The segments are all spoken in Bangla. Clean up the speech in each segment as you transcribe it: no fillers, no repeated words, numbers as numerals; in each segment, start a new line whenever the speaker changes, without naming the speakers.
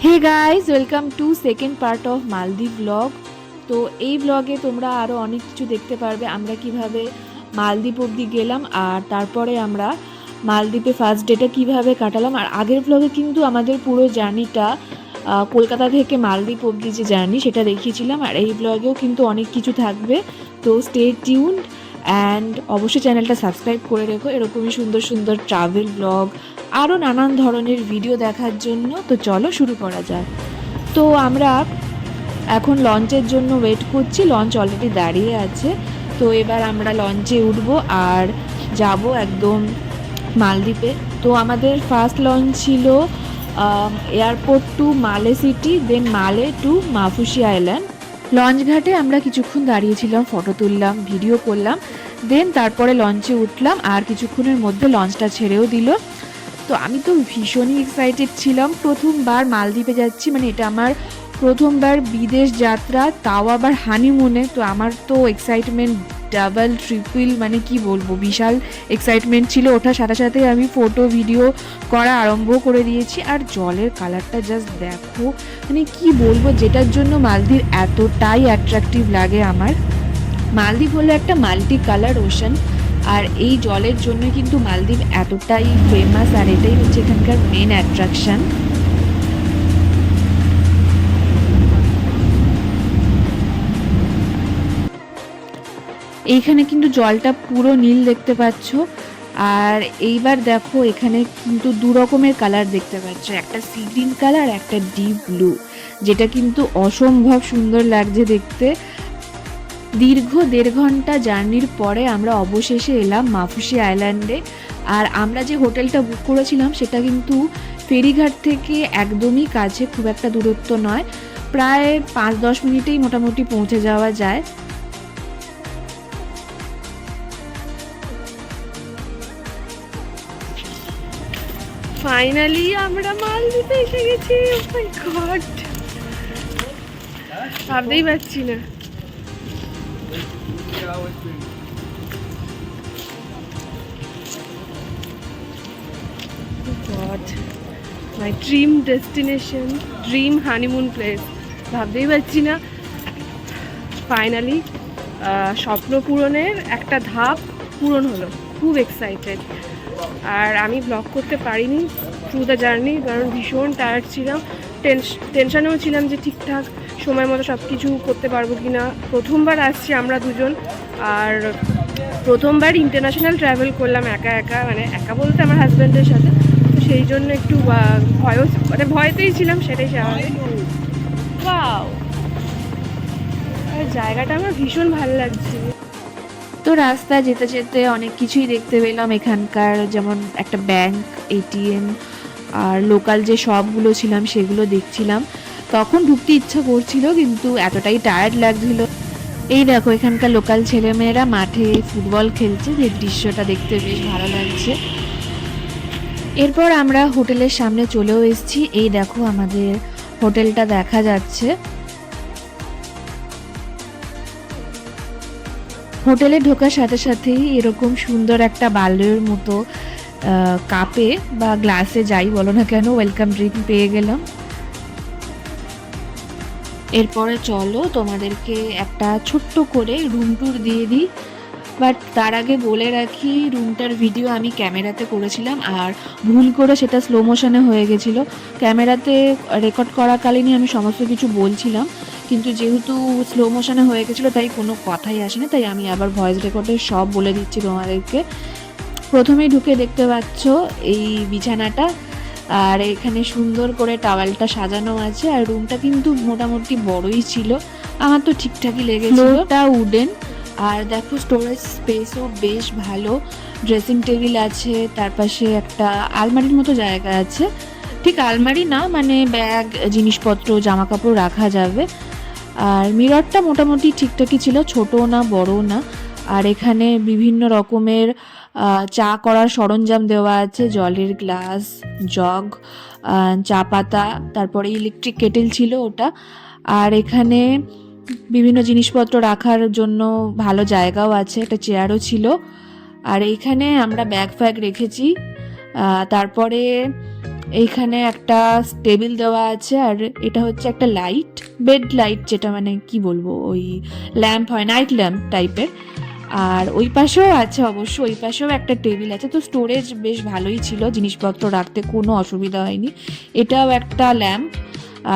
Hey guys, welcome to second part of মালদ্বীপ ব্লগ। তো এই ব্লগে তোমরা আরও অনেক কিছু দেখতে পারবে, আমরা কিভাবে মালদ্বীপ অবধি গেলাম আর তারপরে আমরা মালদ্বীপে ফার্স্ট ডেটা কিভাবে কাটালাম। আর আগের ব্লগে কিন্তু আমাদের পুরো জার্নিটা কলকাতা থেকে মালদ্বীপ অবধি যে জার্নি সেটা দেখিয়েছিলাম, আর এই ব্লগেও কিন্তু অনেক কিছু থাকবে। তো স্টে টিউনড অ্যান্ড অবশ্যই চ্যানেলটা সাবস্ক্রাইব করে রেখো এরকমই সুন্দর সুন্দর ট্রাভেল ব্লগ, আরও নানান ধরনের ভিডিও দেখার জন্য। তো চলো শুরু করা যাক। তো আমরা এখন লঞ্চের জন্য ওয়েট করছি, লঞ্চ অলরেডি দাঁড়িয়ে আছে। তো এবার আমরা লঞ্চে উঠবো আর যাব একদম মালদ্বীপে। তো আমাদের ফার্স্ট লঞ্চ ছিল এয়ারপোর্ট টু মালে সিটি, দেন মালে টু মাফুসি আইল্যান্ড। লঞ্চ ঘাটে আমরা কিছুক্ষণ দাঁড়িয়েছিলাম, ফটো তুললাম, ভিডিও করলাম, দেন তারপরে লঞ্চে উঠলাম আর কিছুক্ষণের মধ্যে লঞ্চটা ছেড়েও দিল। তো আমি তো ভীষণই এক্সাইটেড ছিলাম, প্রথমবার মালদ্বীপে যাচ্ছি, মানে এটা আমার প্রথমবার বিদেশ যাত্রা, তাও আবার হানিমুনে। তো আমার তো এক্সাইটমেন্ট ডাবল ট্রিপল, মানে কি বলবো, বিশাল এক্সাইটমেন্ট ছিল। ওঠার সাথে সাথে আমি ফটো ভিডিও করা আরম্ভ করে দিয়েছি। আর জলের কালারটা জাস্ট দেখো, মানে কি বলবো, যেটার জন্য মালদ্বীপ এতটাই অ্যাট্রাকটিভ লাগে আমার। মালদ্বীপ হলো একটা মাল্টি কালার ওশান, আর এই জলের জন্য কিন্তু মালদ্বীপ এতটাই ফেমাস, আর এটাই হচ্ছে এখানকার মেন অ্যাট্রাকশন। এইখানে কিন্তু জলটা পুরো নীল দেখতে পাচ্ছ। আর এইবার দেখো এখানে কিন্তু দু রকমের কালার দেখতে পাচ্ছ, একটা সি গ্রিন কালার, একটা ডিপ ব্লু, যেটা কিন্তু অসম্ভব সুন্দর লাগছে দেখতে। দীর্ঘ 1.5 ঘন্টা জার্নির পরে আমরা অবশেষে এলাম মাফুসি আইল্যান্ডে। আর আমরা যে হোটেলটা বুক করেছিলাম সেটা কিন্তু ফেরিঘাট থেকে একদমই কাছে, খুব একটা দূরত্ব নয়, প্রায় 5-10 মিনিটেই মোটামুটি পৌঁছে যাওয়া যায়। ফাইনালি আমরা মালদ্বীপে এসে গেছি। ও মাই গড, ভাবতেই পারছি না। God, my dream destination, dream honeymoon place, ভাবতেই পারছি না। ফাইনালি স্বপ্ন পূরণের একটা ধাপ পূরণ হলো, খুব এক্সাইটেড। আর আমি ব্লগ করতে পারিনি থ্রু দ্য জার্নি, কারণ ভীষণ টায়ার্ড ছিলাম, টেনশনেও ছিলাম যে ঠিকঠাক সময় মতো সব কিছু করতে পারবো কি না। প্রথমবার আসছি আমরা দুজন, আর প্রথমবার ইন্টারন্যাশনাল ট্রাভেল করলাম একা একা, মানে একা বলতে আমার হাজব্যান্ডের সাথে। তো সেই জন্য একটু ভয়ও, মানে ভয়তেই ছিলাম, সেটাই স্বাভাবিক। ওয়াও, আর জায়গাটা আমার ভীষণ ভালো লাগছে। তো রাস্তা যেতে যেতে অনেক কিছুই দেখতে পেলাম এখানকার, যেমন একটা ব্যাংক, এটিএম, আর লোকাল যে শপগুলো ছিলাম সেগুলো দেখছিলাম। তখন ঢুকতে ইচ্ছা করছিল কিন্তু এতটাই টায়ার্ড লাগছিল। এই দেখো এখানকার লোকাল ছেলেমেয়েরা মাঠে ফুটবল খেলছে, যে দৃশ্যটা দেখতে বেশ ভালো লাগছে। এরপর আমরা হোটেলের সামনে চলেও এসেছি, এই দেখো আমাদের হোটেলটা দেখা যাচ্ছে। হোটেলে ঢোকার সাথে সাথেই এরকম সুন্দর একটা বালের মতো কাপে বা গ্লাসে, যাই বলো না কেন, ওয়েলকাম ড্রিঙ্ক পেয়ে গেলাম। এরপরে চলো তোমাদেরকে একটা ছোট্ট করে রুম ট্যুর দিয়ে দিই। বাট তার আগে বলে রাখি, রুমটার ভিডিও আমি ক্যামেরাতে করেছিলাম, আর ভুল করে সেটা স্লো মোশনে হয়ে গেছিলো। ক্যামেরাতে রেকর্ড করাকালীনই আমি সমস্ত কিছু বলছিলাম, কিন্তু যেহেতু স্লো মোশনে হয়ে গেছিলো তাই কোনো কথাই আসেনি, তাই আমি আবার ভয়েস রেকর্ডে সব বলে দিচ্ছি তোমাদেরকে। প্রথমেই ঢুকে দেখতে পাচ্ছ এই বিছানাটা, আর এখানে সুন্দর করে টাওয়ালটা সাজানো আছে। আর রুমটা কিন্তু মোটামুটি বড়ই ছিল, আমার তো ঠিকঠাকই লেগেছিল। ফ্লোরটা উডেন, আর দেখো স্টোরেজ স্পেসও বেশ ভালো, ড্রেসিং টেবিল আছে, তার পাশে একটা আলমারির মতো জায়গা আছে, ঠিক আলমারি না, মানে ব্যাগ, জিনিসপত্র, জামা কাপড় রাখা যাবে। আর মিররটা মোটামুটি ঠিকঠাকই ছিল, ছোটও না বড়ও না। আর এখানে বিভিন্ন রকমের চা করার সরঞ্জাম দেওয়া আছে, জলের গ্লাস, জগ, চা পাতা, তারপরে ইলেকট্রিক কেটেল ছিল ওটা। আর এখানে বিভিন্ন জিনিসপত্র রাখার জন্য ভালো জায়গাও আছে, একটা চেয়ারও ছিল। আর এইখানে আমরা ব্যাগ ফ্যাগ রেখেছি। তারপরে এইখানে একটা টেবিল দেওয়া আছে, আর এটা হচ্ছে একটা লাইট, বেড লাইট, যেটা মানে কি বলবো, ওই ল্যাম্প হয়, নাইট ল্যাম্প টাইপের। আর ওই পাশেও আছে, অবশ্য ওই পাশেও একটা টেবিল আছে। তো স্টোরেজ বেশ ভালোই ছিল, জিনিসপত্র রাখতে কোনো অসুবিধা হয়নি। এটাও একটা ল্যাম্প,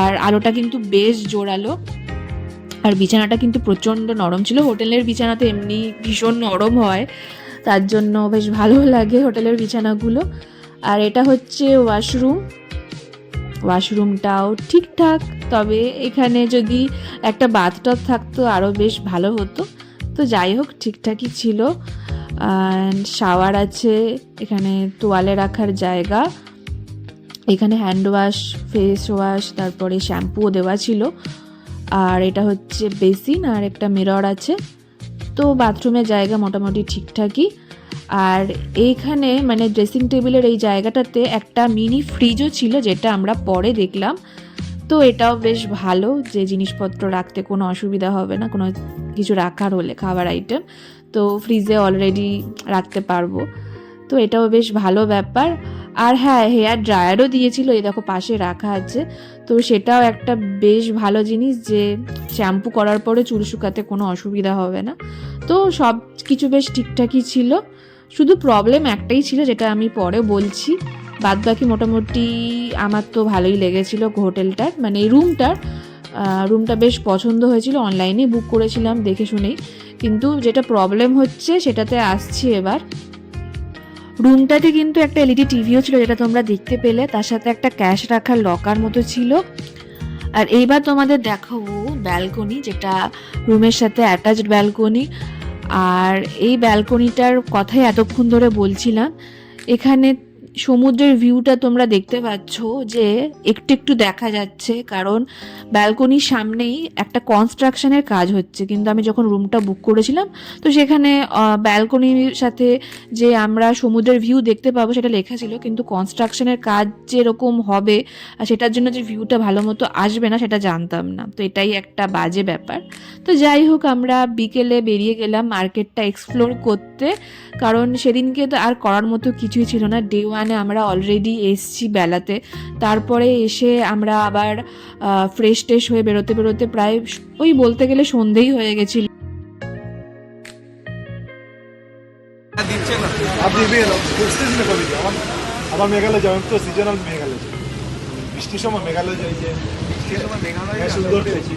আর আলোটা কিন্তু বেশ জোরালো। আর বিছানাটা কিন্তু প্রচণ্ড নরম ছিল। হোটেলের বিছানা তো এমনি ভীষণ নরম হয়, তার জন্য বেশ ভালো লাগে হোটেলের বিছানাগুলো। আর এটা হচ্ছে ওয়াশরুম, ওয়াশরুমটাও ঠিকঠাক, তবে এখানে যদি একটা বাথটব থাকতো আরও বেশ ভালো হতো। তো যাই হোক, ঠিকঠাকই ছিল। শাওয়ার আছে, এখানে তোয়ালে রাখার জায়গা, এখানে হ্যান্ড ওয়াশ, ফেস ওয়াশ, তারপরে শ্যাম্পুও দেওয়া ছিল। আর এটা হচ্ছে বেসিন, আর একটা মিরর আছে। তো বাথরুমের জায়গা মোটামুটি ঠিকঠাকই। আর এইখানে মানে ড্রেসিং টেবিলের এই জায়গাটাতে একটা মিনি ফ্রিজও ছিল, যেটা আমরা পরে দেখলাম। তো এটাও বেশ ভালো, যে জিনিসপত্র রাখতে কোনো অসুবিধা হবে না, কোনো কিছু রাখার হলে খাবার আইটেম তো ফ্রিজে অলরেডি রাখতে পারবো। তো এটাও বেশ ভালো ব্যাপার। আর হ্যাঁ, হেয়ার ড্রায়ারও দিয়েছিল, এই দেখো পাশে রাখা আছে। তো সেটাও একটা বেশ ভালো জিনিস, যে শ্যাম্পু করার পরে চুল শুকাতে কোনো অসুবিধা হবে না। তো সব কিছু বেশ ঠিকঠাকই ছিল, শুধু প্রবলেম একটাই ছিল, যেটা আমি পরে বলছি। বাদবাকি মোটামুটি আমার তো ভালোই লেগেছিল হোটেলটার, মানে এই রুমটা বেশ পছন্দ হয়েছিল। অনলাইনে বুক করেছিলাম দেখে শুনেই, কিন্তু যেটা প্রবলেম হচ্ছে সেটাতে আসছি এবার। রুমটাতে কিন্তু একটা এলইডি টিভিও ছিল, যেটা তোমরা দেখতে পেলে, তার সাথে একটা ক্যাশ রাখার লকার মতো ছিল। আর এইবার তোমাদের দেখাবো ব্যালকনি, যেটা রুমের সাথে অ্যাটাচড ব্যালকনি। আর এই ব্যালকনিটার কথাই এতক্ষণ ধরে বলছিলাম। এখানে সমুদ্রের ভিউটা তোমরা দেখতে পাচ্ছ, যে একটু একটু দেখা যাচ্ছে, কারণ ব্যালকনির সামনেই একটা কনস্ট্রাকশনের কাজ হচ্ছে। কিন্তু আমি যখন রুমটা বুক করেছিলাম, তো সেখানে ব্যালকনির সাথে যে আমরা সমুদ্রের ভিউ দেখতে পাবো সেটা লেখা ছিল, কিন্তু কনস্ট্রাকশনের কাজ যেরকম হবে আর সেটার জন্য যে ভিউটা ভালো মতো আসবে না সেটা জানতাম না। তো এটাই একটা বাজে ব্যাপার। তো যাই হোক, আমরা বিকেলে বেরিয়ে গেলাম মার্কেটটা এক্সপ্লোর করতে, কারণ সেদিনকে তো আর করার মতো কিছুই ছিল না। ডে ওয়ানে আমরা অলরেডি এসছি বেলাতে, তারপরে এসে আমরা আবার ফ্রেশ ট্রেশ হয়ে বেরোতে বেরোতে প্রায় ওই বলতে গেলে সন্ধেই হয়ে গেছিল।
আবার মেঘালয় যাবেন তো, সিজনাল মেঘালয় বৃষ্টির সময় মেঘালয় যাই যে সুন্দর পেয়েছি।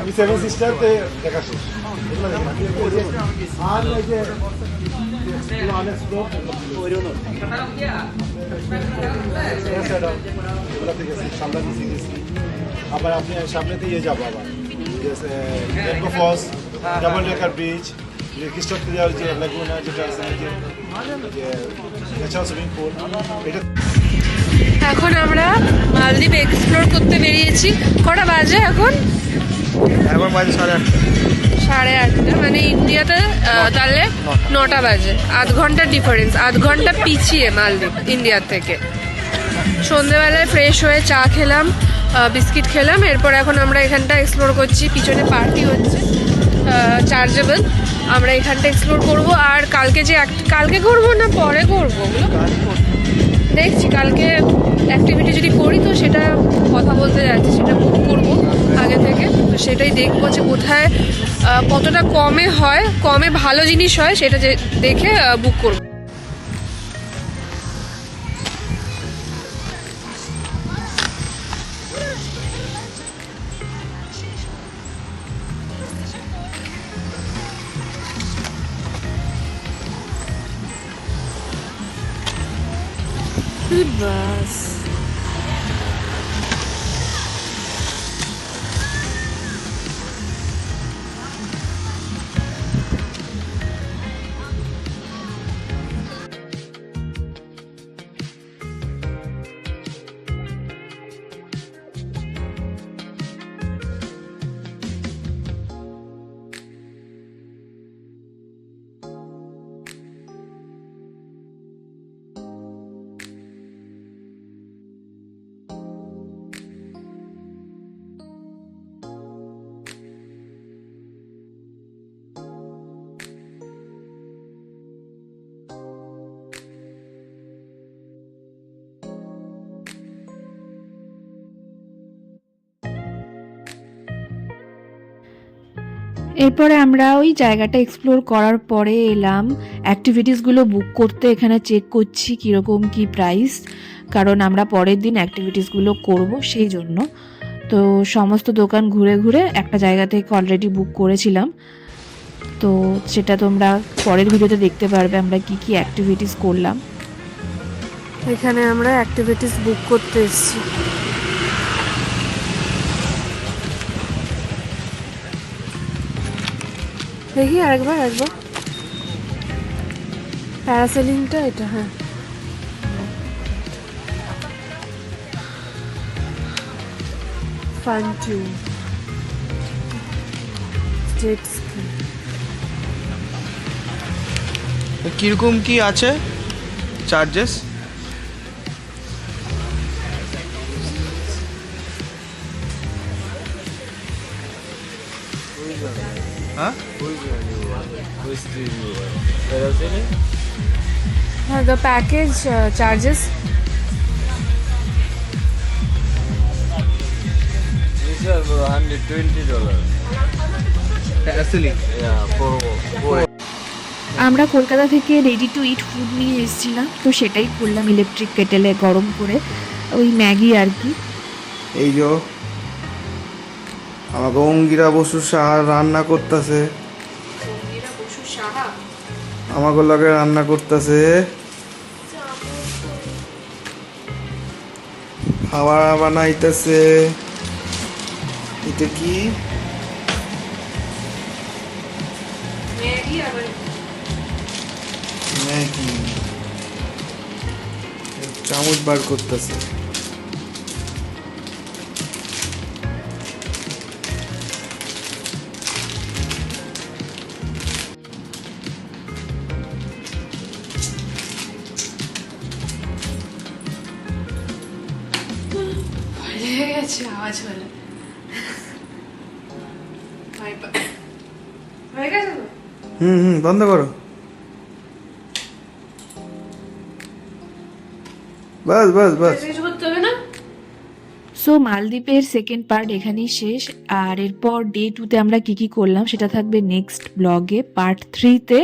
আমি সেভেন সিস্টারতে দেখা শেষ, আর ওই যে আবার আপনি সামনেতে ইয়ে যাবো, আবার ফলস, ডাবল ডেকার ব্রিজ, খ্রিস্টাব্দে যাওয়ার যে লেগুনা, যেটা আছে যে ন্যাচারাল সুইমিং পুল, এটা।
এখন আমরা মালদ্বীপ এক্সপ্লোর করতে বেরিয়েছি। কটা বাজে এখন?
এখন বাজে 8:30।
8:30, মানে ইন্ডিয়াতে তাহলে 9টা বাজে। আধ ঘন্টার ডিফারেন্স, আধ ঘন্টা পিছিয়ে মালদ্বীপ ইন্ডিয়ার থেকে। সন্ধেবেলায় ফ্রেশ হয়ে চা খেলাম, বিস্কিট খেলাম, এরপর এখন আমরা এখানটা এক্সপ্লোর করছি। পিছনে পার্টি হচ্ছে চার্জেবল, আমরা এখানটা এক্সপ্লোর করব। আর কালকে করবো না পরে করবো ওগুলো দেখছি। কালকে অ্যাক্টিভিটি যদি করি তো সেটা কথা বলতে যাচ্ছি, সেটা বুক করবো আগে থেকে। তো সেটাই দেখবো যে কোথায় কতটা কমে হয়, কমে ভালো জিনিস হয়, সেটা যে দেখে বুক করবো। বাস এরপরে আমরা ওই জায়গাটা এক্সপ্লোর করার পরে এলাম অ্যাক্টিভিটিসগুলো বুক করতে। এখানে চেক করছি কীরকম কি প্রাইস, কারণ আমরা পরের দিন অ্যাক্টিভিটিসগুলো করব সেই জন্য। তো সমস্ত দোকান ঘুরে ঘুরে একটা জায়গা থেকে অলরেডি বুক করেছিলাম, তো সেটা তোমরা পরের ভিডিওতে দেখতে পারবে আমরা কি কি অ্যাক্টিভিটিস করলাম।
এখানে আমরা অ্যাক্টিভিটিস বুক করতে এসেছি। দেখি আরেকবার প্যারাসেলিংটা এটা, হ্যাঁ ফান টিউব, জেট স্কি।
কিরকম কি আছে চার্জেস? হ্যাঁ,
হ্যাঁ, the package charges
These are $120.
Parasailing.
Yeah, for
আমরা কলকাতা থেকে রেডি টু ইট ফুড নিয়ে এসেছিলাম, তো সেটাই করলাম ইলেকট্রিক কেটেলে গরম করে, ওই ম্যাগি আর কি।
এই যে আমাকে অঙ্গিরা বসু সাহা রান্না করতেছে, আমাকে লগে রান্না করতেছে, খাবার বানাইতেছে। এটা কি? ম্যাগি। চামচ বার করতেছে।
হয়ে গেছে, আওয়াজ হলো। হয়ে গেছে তো?
বন্ধ করো। বাস বাস বাস।
কিছু করতে হবে না।
সো মালদ্বীপের সেকেন্ড পার্ট এখানেই শেষ, আর এরপর ডে 2তে আমরা কি কি করলাম সেটা থাকবে নেক্সট ব্লগে পার্ট 3তে।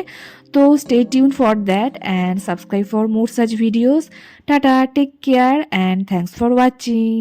তো stay tuned for that and subscribe for more such videos. Tata, take care and thanks for watching.